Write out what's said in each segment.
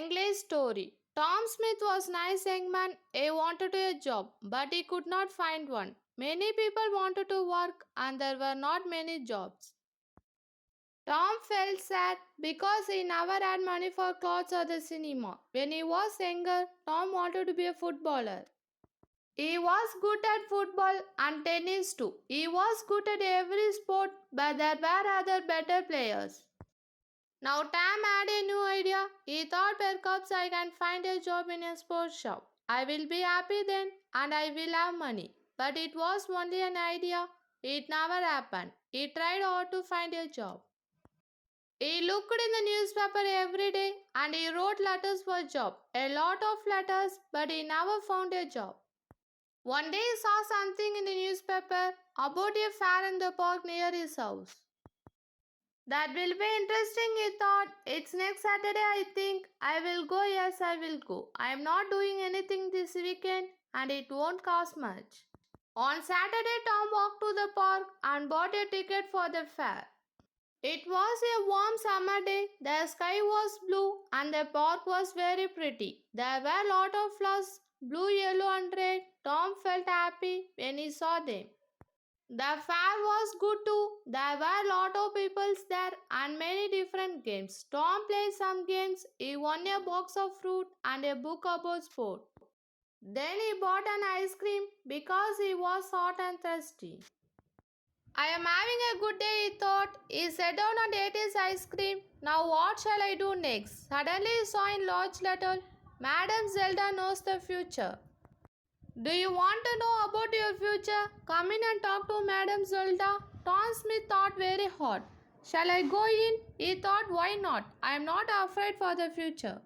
English story. Tom Smith was a nice young man. He wanted a job, but he could not find one. Many people wanted to work, and there were not many jobs. Tom felt sad because he never had money for clothes or the cinema. When he was younger, Tom wanted to be a footballer. He was good at football and tennis too. He was good at every sport, but there were other better players. Now Tam had a new idea. He thought perhaps I can find a job in a sports shop. I will be happy then and I will have money. But it was only an idea. It never happened. He tried hard to find a job. He looked in the newspaper every day and he wrote letters for a job. A lot of letters, but he never found a job. One day he saw something in the newspaper about a fair in the park near his house. That will be interesting, he thought. It's next Saturday, I think. I will go, yes, I will go. I am not doing anything this weekend and it won't cost much. On Saturday, Tom walked to the park and bought a ticket for the fair. It was a warm summer day. The sky was blue and the park was very pretty. There were a lot of flowers, blue, yellow and red. Tom felt happy when he saw them. The fair was good too. There were a lot of people there and many different games. Tom played some games. He won a box of fruit and a book about sport. Then he bought an ice cream because he was hot and thirsty. I am having a good day, he thought. He sat down and ate his ice cream. Now what shall I do next? Suddenly he saw in large letter, Madam Zelda knows the future. Do you want to know about your future? Come in and talk to Madam Zelda. Tom Smith thought very hard. Shall I go in? He thought, why not? I am not afraid for the future.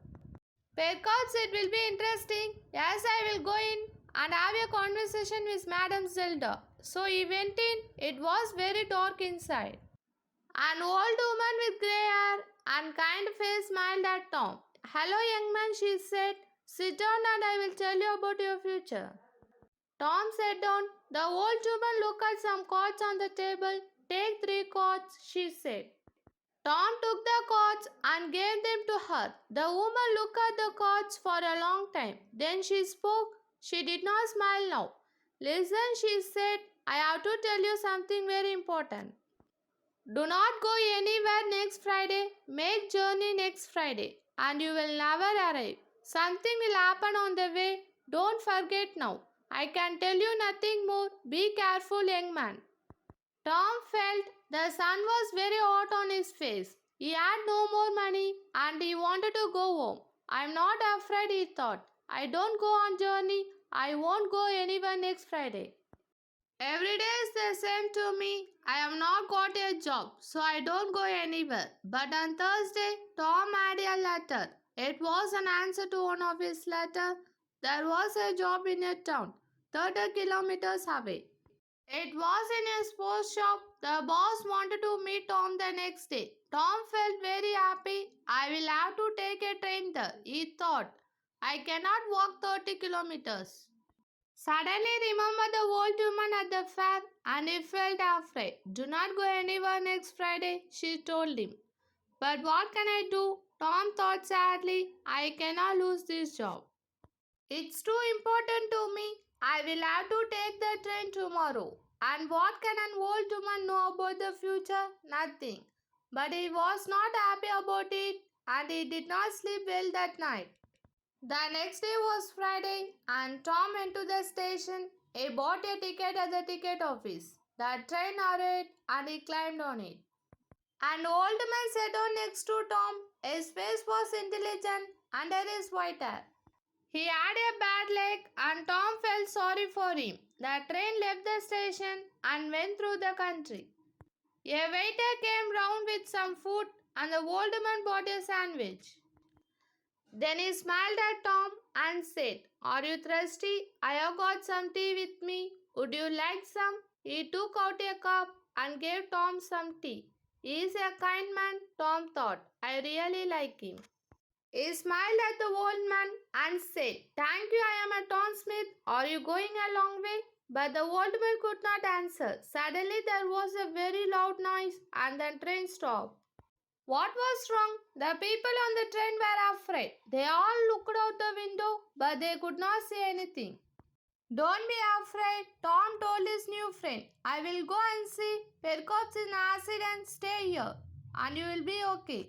Perhaps it will be interesting. Yes, I will go in and have a conversation with Madam Zelda. So he went in. It was very dark inside. An old woman with grey hair and kind face smiled at Tom. Hello, young man, she said. Sit down and I will tell you about your future. Tom sat down. The old woman looked at some cards on the table. Take 3 cards, she said. Tom took the cards and gave them to her. The woman looked at the cards for a long time. Then she spoke. She did not smile now. Listen, she said, I have to tell you something very important. Do not go anywhere next Friday. Make journey next Friday and you will never arrive. Something will happen on the way. Don't forget now. I can tell you nothing more. Be careful, young man. Tom felt the sun was very hot on his face. He had no more money and he wanted to go home. I am not afraid, he thought. I don't go on journey. I won't go anywhere next Friday. Every day is the same to me. I have not got a job, so I don't go anywhere. But on Thursday, Tom had a letter. It was an answer to one of his letters. There was a job in a town, 30 kilometers away. It was in a sports shop. The boss wanted to meet Tom the next day. Tom felt very happy. I will have to take a train there, he thought. I cannot walk 30 kilometers. Suddenly remembered the old woman at the fair and he felt afraid. Do not go anywhere next Friday, she told him. But what can I do? Tom thought sadly. I cannot lose this job. It's too important to me. I will have to take the train tomorrow. And what can an old woman know about the future? Nothing. But he was not happy about it and he did not sleep well that night. The next day was Friday and Tom went to the station. He bought a ticket at the ticket office. The train arrived and he climbed on it. An old man sat down next to Tom. His face was intelligent under his white hair. He had a bad leg and Tom felt sorry for him. The train left the station and went through the country. A waiter came round with some food and the old man bought a sandwich. Then he smiled at Tom and said, Are you thirsty? I have got some tea with me. Would you like some? He took out a cup and gave Tom some tea. He is a kind man, Tom thought. I really like him. He smiled at the old man and said, Thank you, I am a Tom Smith. Are you going a long way? But the old man could not answer. Suddenly there was a very loud noise and the train stopped. What was wrong? The people on the train were afraid. They all looked out the window, but they could not see anything. Don't be afraid, Tom told his new friend. I will go and see Percops in accident. Stay here, and you will be okay.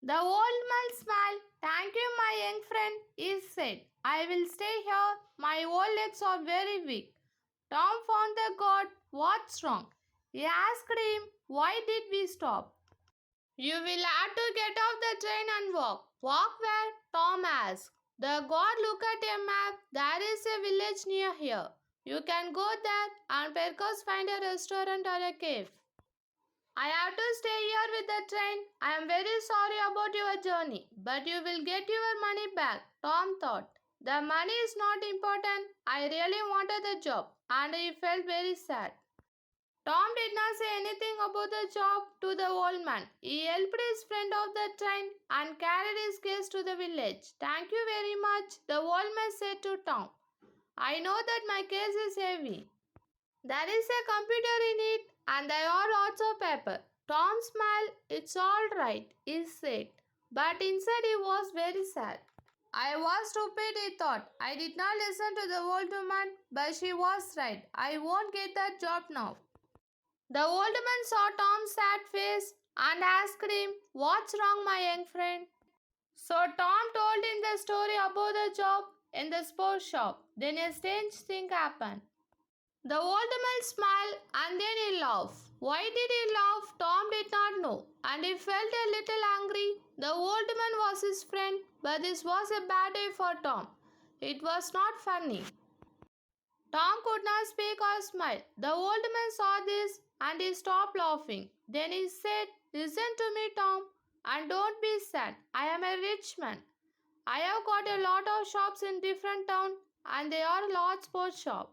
The old man smiled. Thank you, my young friend, he said. I will stay here. My old legs are very weak. Tom found the god. What's wrong? He asked him, why did we stop? You will have to get off the train and walk. Walk where? Tom asked. The god looked at a map. There is a village near here. You can go there and perhaps find a restaurant or a cave. I have to stay here with the train. I am very sorry about your journey, but you will get your money back, Tom thought. The money is not important. I really wanted the job, and he felt very sad. Tom did not say anything about the job to the old man. He helped his friend off the train and carried his guest to the village. Thank you very much, the old man said to Tom. I know that my case is heavy. There is a computer in it and there are lots of paper. Tom smiled. It's all right, he said. But inside he was very sad. I was stupid, he thought. I did not listen to the old woman, but she was right. I won't get that job now. The old man saw Tom's sad face and asked him, what's wrong, my young friend? So Tom told him the story about the job in the sports shop. Then a strange thing happened. The old man smiled and then he laughed. Why did he laugh? Tom did not know, and he felt a little angry. The old man was his friend, but this was a bad day for Tom. It was not funny. Tom could not speak or smile. The old man saw this and he stopped laughing. Then he said, listen to me, Tom, and don't be sad. I am a rich man. I have got a lot of shops in different towns and they are large sports shops.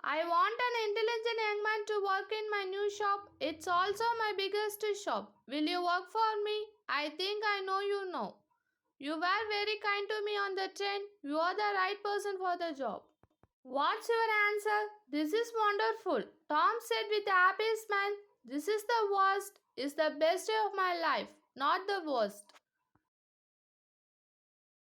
I want an intelligent young man to work in my new shop. It's also my biggest shop. Will you work for me? I think I know you know. You were very kind to me on the train. You are the right person for the job. What's your answer? This is wonderful. Tom said with a happy smile. This is the worst. Is the best day of my life, not the worst.